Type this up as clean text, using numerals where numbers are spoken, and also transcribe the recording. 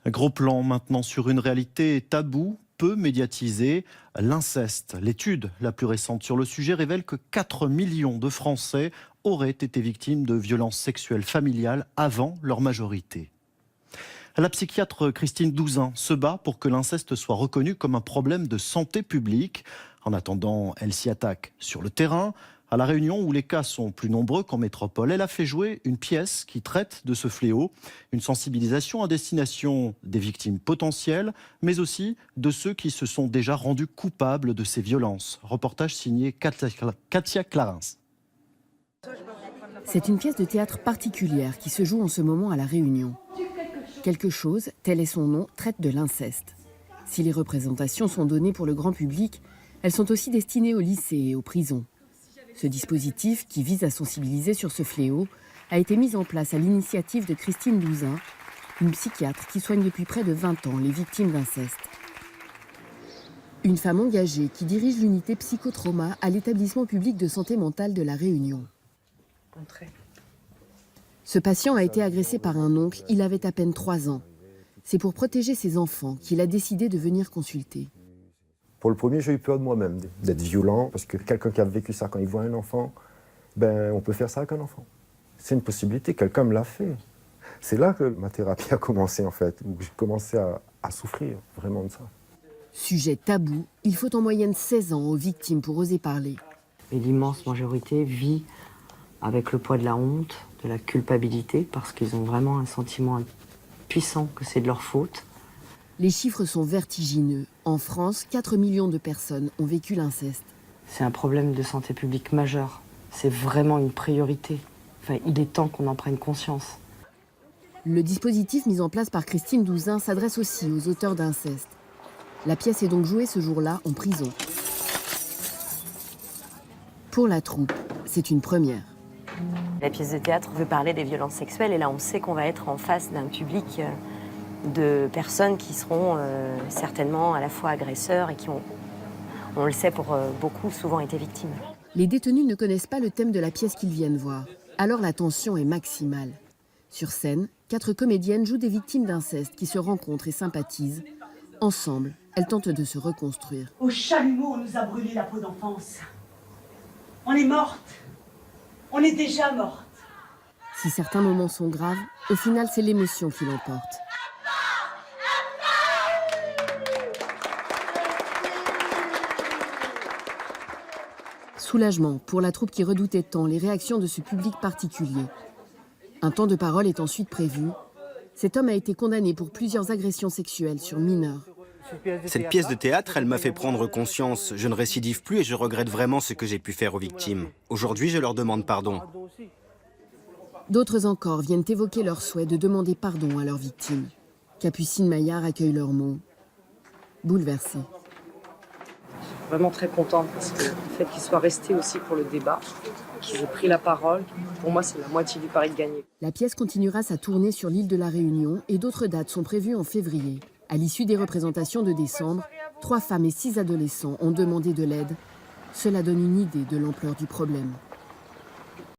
Gros plan maintenant sur une réalité taboue, peu médiatisée, l'inceste. L'étude la plus récente sur le sujet révèle que 4 millions de Français auraient été victimes de violences sexuelles familiales avant leur majorité. La psychiatre Christine Douzin se bat pour que l'inceste soit reconnu comme un problème de santé publique. En attendant, elle s'y attaque sur le terrain. À La Réunion, où les cas sont plus nombreux qu'en métropole, elle a fait jouer une pièce qui traite de ce fléau. Une sensibilisation à destination des victimes potentielles, mais aussi de ceux qui se sont déjà rendus coupables de ces violences. Reportage signé Katia Clarins. C'est une pièce de théâtre particulière qui se joue en ce moment à La Réunion. Quelque chose, tel est son nom, traite de l'inceste. Si les représentations sont données pour le grand public, elles sont aussi destinées aux lycées et aux prisons. Ce dispositif, qui vise à sensibiliser sur ce fléau, a été mis en place à l'initiative de Christine Douzin, une psychiatre qui soigne depuis près de 20 ans les victimes d'inceste. Une femme engagée qui dirige l'unité psychotrauma à l'établissement public de santé mentale de La Réunion. Ce patient a été agressé par un oncle, il avait à peine 3 ans. C'est pour protéger ses enfants qu'il a décidé de venir consulter. Pour le premier, j'ai eu peur de moi-même, d'être violent, parce que quelqu'un qui a vécu ça quand il voit un enfant, ben, on peut faire ça avec un enfant. C'est une possibilité, quelqu'un me l'a fait. C'est là que ma thérapie a commencé, en fait, où j'ai commencé à souffrir vraiment de ça. Sujet tabou, il faut en moyenne 16 ans aux victimes pour oser parler. Mais l'immense majorité vit avec le poids de la honte, de la culpabilité, parce qu'ils ont vraiment un sentiment puissant que c'est de leur faute. Les chiffres sont vertigineux. En France, 4 millions de personnes ont vécu l'inceste. C'est un problème de santé publique majeur. C'est vraiment une priorité. Enfin, il est temps qu'on en prenne conscience. Le dispositif mis en place par Christine Douzin s'adresse aussi aux auteurs d'inceste. La pièce est donc jouée ce jour-là en prison. Pour la troupe, c'est une première. La pièce de théâtre veut parler des violences sexuelles et là on sait qu'on va être en face d'un public de personnes qui seront certainement à la fois agresseurs et qui ont, on le sait pour beaucoup, souvent été victimes. Les détenus ne connaissent pas le thème de la pièce qu'ils viennent voir. Alors la tension est maximale. Sur scène, 4 comédiennes jouent des victimes d'inceste qui se rencontrent et sympathisent. Ensemble, elles tentent de se reconstruire. Au chalumeau, on nous a brûlé la peau d'enfance. On est morte. On est déjà morte. Si certains moments sont graves, au final, c'est l'émotion qui l'emporte. Soulagement pour la troupe qui redoutait tant les réactions de ce public particulier. Un temps de parole est ensuite prévu. Cet homme a été condamné pour plusieurs agressions sexuelles sur mineurs. Cette pièce de théâtre, elle m'a fait prendre conscience. Je ne récidive plus et je regrette vraiment ce que j'ai pu faire aux victimes. Aujourd'hui, je leur demande pardon. D'autres encore viennent évoquer leur souhait de demander pardon à leurs victimes. Capucine Maillard accueille leurs mots. Bouleversée. Je suis vraiment très contente parce que le fait qu'ils soient restés aussi pour le débat, qu'ils aient pris la parole, pour moi c'est la moitié du pari de gagner. La pièce continuera sa tournée sur l'île de la Réunion et d'autres dates sont prévues en février. À l'issue des représentations de décembre, 3 femmes et 6 adolescents ont demandé de l'aide. Cela donne une idée de l'ampleur du problème.